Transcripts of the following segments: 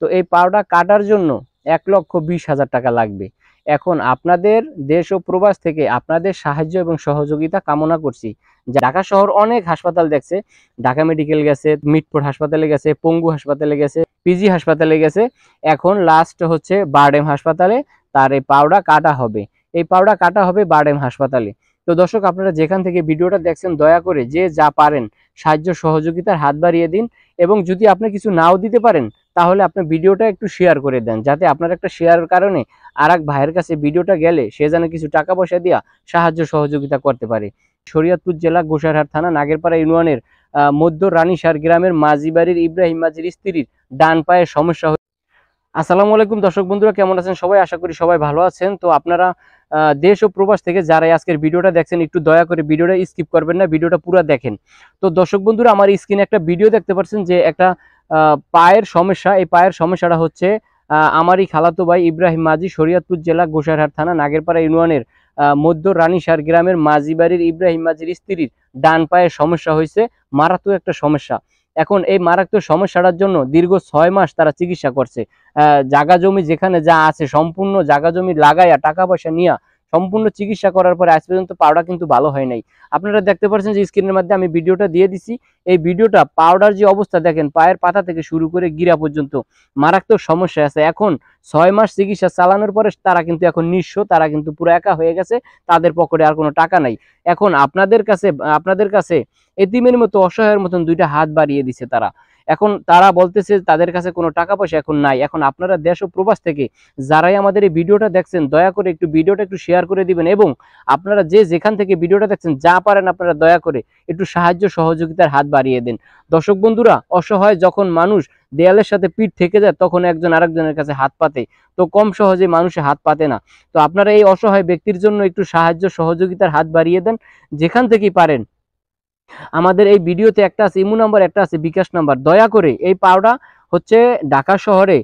তো এই পাওটা কাটার জন্য 1,20,000 টাকা লাগবে। এখন আপনাদের দেশ ও প্রবাস থেকে আপনাদের সাহায্য এবং সহযোগিতা কামনা করছি। ঢাকা শহর অনেক হাসপাতাল দেখছে, ঢাকা মেডিকেল গেছে, মিটফোর্ড হাসপাতালে গেছে, পঙ্গু হাসপাতালে গেছে, পিজি হাসপাতালে গেছে, এখন লাস্ট হচ্ছে বারডেম হাসপাতালে তার এই পাওটা কাটা হবে। এই পাওটা কাটা হবে বারডেম হাসপাতালে। তো দর্শক, আপনারা যেখান থেকে ভিডিওটা দেখছেন দয়া করে যে যা পারেন সাহায্য সহযোগিতার হাত বাড়িয়ে দিন। এবং যদি আপনি কিছু নাও দিতে পারেন তাহলে আপনি ভিডিওটা একটু শেয়ার করে দেন, যাতে আপনার একটা শেয়ারের কারণে আর এক ভাইয়ের কাছে ভিডিওটা গেলে সে যেন কিছু টাকা পয়সা দিয়া সাহায্য সহযোগিতা করতে পারে। শরীয়তপুর জেলা গোসাইরহাট থানা নাগেরপাড়া ইউনিয়নের মধ্য রানীসার গ্রামের মাঝি বাড়ির ইব্রাহিম মাঝির স্ত্রীর ডান পায়ের সমস্যা। আসসালামু আলাইকুম দর্শক বন্ধুরা, কেমন আছেন সবাই? আশা করি সবাই ভালো আছেন। তো আপনারা দেশ ও প্রবাস থেকে যারা আজকের ভিডিওটা দেখছেন একটু দয়া করে ভিডিওটা স্কিপ করবেন না, ভিডিওটা পুরো দেখেন। তো দর্শক বন্ধুরা, আমার স্ক্রিনে একটা ভিডিও দেখতে পাচ্ছেন যে একটা পায়ের সমস্যা। এই পায়ের সমস্যাটা হচ্ছে আমারই খালাতো ভাই ইব্রাহিম মাঝি, শরীয়তপুর জেলা গোসাইরহাট থানা নাগেরপাড়া ইউনিয়নের মধ্য রানীসার গ্রামের মাঝি বাড়ির ইব্রাহিম মাঝির স্ত্রীর ডান পায়ের সমস্যা হয়েছে, মারাত্মক একটা সমস্যা। এখন এই মারাত্মক সমস্যাটার জন্য দীর্ঘ 6 মাস তারা চিকিৎসা করছে। জাগা জমি যেখানে যা আছে সম্পূর্ণ জাগা জমি লাগাইয়া টাকা পয়সা নিয়ে সম্পূর্ণ চিকিৎসা করার পরে আজ পর্যন্ত পাউডার কিন্তু ভালো হয় নাই। আপনারা দেখতে পাচ্ছেন যে স্ক্রিনের মধ্যে আমি ভিডিওটা দিয়ে দিছি। এই ভিডিওটা পাউডার যে অবস্থা দেখেন, পায়ের পাতা থেকে শুরু করে গিরা পর্যন্ত মারাত্মক সমস্যা আছে। এখন 6 মাস চিকিৎসা চালানোর পরে তারা কিন্তু এখন নিঃস্ব, তারা কিন্তু পুরো একা হয়ে গেছে, তাদের পকেটে আর কোনো টাকা নাই। এখন আপনাদের কাছে এতিমের মতো অসহায়ের মতন দুইটা হাত বাড়িয়ে দিছে তারা। এখন তারা বলতেছে তাদের কাছে কোনো টাকা পয়সা এখন নাই। এখন আপনারা দেশ ও প্রবাস থেকে যারাই আমাদের এই ভিডিওটা দেখছেন দয়া করে একটু ভিডিওটা একটু শেয়ার করে দিবেন, এবং আপনারা যে যেখান থেকে ভিডিওটা দেখছেন যা পারেন আপনারা দয়া করে একটু সাহায্য সহযোগিতার হাত বাড়িয়ে দেন। দর্শক বন্ধুরা, অসহায় যখন মানুষ দেয়ালের সাথে পিঠ থেকে যায় তখন একজন আরেকজনের কাছে হাত পাতে, তো কম সহজে মানুষে হাত পাতে না। তো আপনারা এই অসহায় ব্যক্তির জন্য একটু সাহায্য সহযোগিতার হাত বাড়িয়ে দেন যেখান থেকেই পারেন। আমাদের এই ভিডিওতে একটা আছে ইমো নাম্বার, একটা আছে বিকাশ নাম্বার। দয়া করে এই পাওটা হচ্ছে ঢাকা শহরে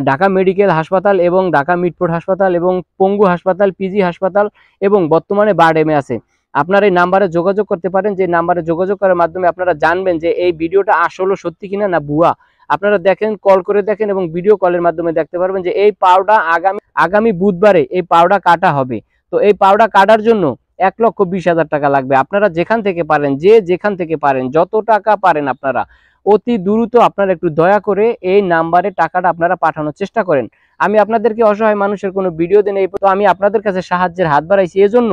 ঢাকা মেডিকেল হাসপাতাল এবং ঢাকা মিটফোর্ড হাসপাতাল এবং পঙ্গু হাসপাতাল, পিজি হাসপাতাল এবং বর্তমানে বারডেমে আছে। আপনারা এই নাম্বারে যোগাযোগ করতে পারেন, যে নাম্বারে যোগাযোগ করার মাধ্যমে আপনারা জানবেন যে এই ভিডিওটা আসলে সত্যি কিনা না ভুয়া। আপনারা দেখেন, কল করে দেখেন এবং ভিডিও কলের মাধ্যমে দেখতে পারবেন যে এই পাওটা আগামী বুধবারে এই পাওটা কাটা হবে। তো এই পাওটা কাটার জন্য 1,20,000 টাকা লাগবে। আপনারা যেখান থেকে পারেন, যে যেখান থেকে পারেন, যত টাকা পারেন আপনারা অতি দ্রুত আপনারা একটু দয়া করে এই নাম্বারে টাকাটা আপনারা পাঠানোর চেষ্টা করেন। আমি আপনাদেরকে অসহায় মানুষের কোনো ভিডিও দেন, এই তো আমি আপনাদের কাছে সাহায্যের হাত বাড়াইছি এজন্য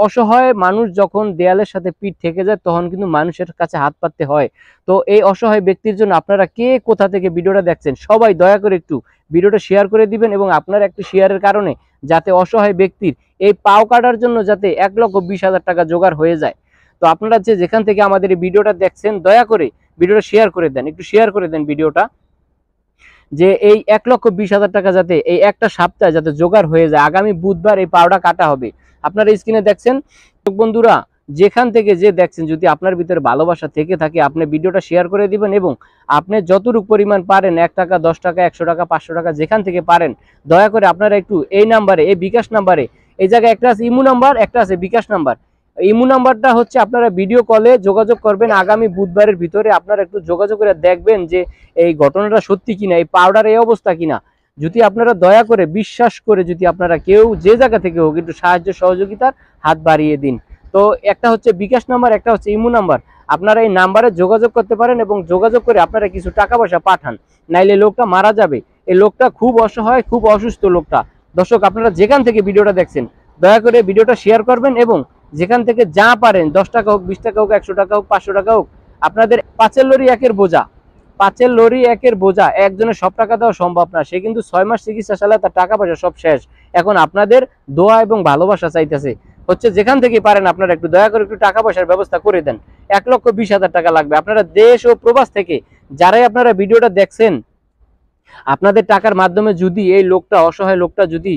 অসহায় মানুষ যখন দেয়ালের সাথে পিঠ থেকে যায় তখন কিন্তু মানুষের কাছে হাত পাততে হয়। তো এই অসহায় ব্যক্তির জন্য আপনারা কে কোথা থেকে ভিডিওটা দেখছেন সবাই দয়া করে একটু ভিডিওটা শেয়ার করে দিবেন, এবং আপনার একটি শেয়ারের কারণে যাতে অসহায় ব্যক্তির এই পাও কাটার জন্য যাতে 1,20,000 টাকা জোগাড় হয়ে যায়। তো আপনারা যে যেখান থেকে আমাদের এই ভিডিওটা দেখছেন দয়া করে ভিডিওটা শেয়ার করে দেন, একটু শেয়ার করে দেন ভিডিওটা, যে এই 1,20,000 টাকা যাতে এই একটা সপ্তাহে যাতে জোগাড় হয়ে যায়। আগামী বুধবার এই পাওটা কাটা হবে। আপনারা স্ক্রিনে দেখছেন বন্ধুরা, যেখান থেকে যে দেখছেন যদি আপনার ভিতরে ভালোবাসা থেকে থাকে আপনি ভিডিওটা শেয়ার করে দিবেন, এবং আপনি যতটুকু পরিমাণ পারেন 1 টাকা, 10 টাকা, 100 টাকা, 500 টাকা যেখান থেকে পারেন দয়া করে আপনারা একটু এই নাম্বারে, এই বিকাশ নাম্বারে, এই জায়গায় একটা আছে ইমো নাম্বার, একটা আছে বিকাশ নাম্বার। ইমো নাম্বারটা হচ্ছে আপনারা ভিডিও কলে যোগাযোগ করবেন আগামী বুধবারের ভিতরে। আপনারা একটু যোগাযোগ করে দেখবেন যে এই ঘটনাটা সত্যি কিনা, এই পাউডার এই অবস্থা কিনা। যদি আপনারা দয়া করে বিশ্বাস করে যদি আপনারা কেউ যে জায়গা থেকে হোক একটু সাহায্য সহযোগিতার হাত বাড়িয়ে দিন। তো একটা হচ্ছে বিকাশ নাম্বার, একটা হচ্ছে ইমো নাম্বার। আপনারা এই নাম্বারে যোগাযোগ করতে পারেন এবং যোগাযোগ করে আপনারা কিছু টাকা পয়সা পাঠান, নাইলে লোকটা মারা যাবে। এই লোকটা খুব অসহায়, খুব অসুস্থ লোকটা। দর্শক, আপনারা যেখান থেকে ভিডিওটা দেখছেন দয়া করে ভিডিওটা শেয়ার করবেন, এবং যেখান থেকে যা পারেন 10 টাকা হোক, 20 টাকা হোক, 100 টাকা হোক, 500 টাকা হোক, আপনাদের পাঁচের লরি একের বোঝা একজনের সব টাকা দেওয়া সম্ভব না। সে কিন্তু 6 মাস চিকিৎসা চালায়, তার টাকা পয়সা সব শেষ। এখন আপনাদের দোয়া এবং ভালোবাসা চাইতেছে হচ্ছে যেখান থেকে পারেন আপনারা একটু দয়া করে একটু টাকা পয়সার ব্যবস্থা করে দেন। 1,20,000 টাকা লাগবে। আপনারা দেশ ও প্রবাস থেকে যারাই আপনারা ভিডিওটা দেখছেন আপনাদের টাকার মাধ্যমে যদি এই লোকটা, অসহায় লোকটা যদি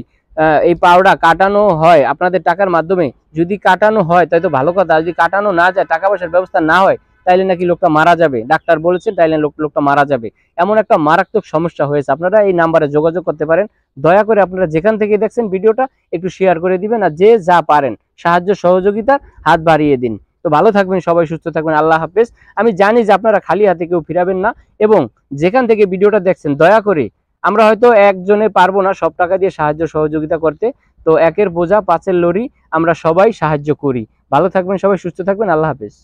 এই পাওটা কাটানো হয়, আপনাদের টাকার মাধ্যমে যদি কাটানো হয় তাই তো ভালো কথা। যদি কাটানো না যায়, টাকা পয়সার ব্যবস্থা না হয়, তাইলে নাকি লোকটা মারা যাবে, ডাক্তার বলেছেন, তাইলে লোকটা মারা যাবে। এমন একটা মারাত্মক সমস্যা হয়েছে। আপনারা এই নাম্বারে যোগাযোগ করতে পারেন। দয়া করে আপনারা যেখান থেকে দেখছেন ভিডিওটা একটু শেয়ার করে দিবেন, আর যে যা পারেন সাহায্য সহযোগিতার হাত বাড়িয়ে দিন। তো ভালো থাকবেন সবাই, সুস্থ থাকবেন, আল্লাহ হাফেজ। আমি জানি যে আপনারা খালি হাতে কেউ ফিরাবেন না, এবং যেখান থেকে ভিডিওটা দেখছেন দয়া করে, আমরা হয়তো একজনে পারবো না সব টাকা দিয়ে সাহায্য সহযোগিতা করতে, তো একের বোঝা পাঁচের লরি, আমরা সবাই সাহায্য করি। ভালো থাকবেন সবাই, সুস্থ থাকবেন, আল্লাহ হাফেজ।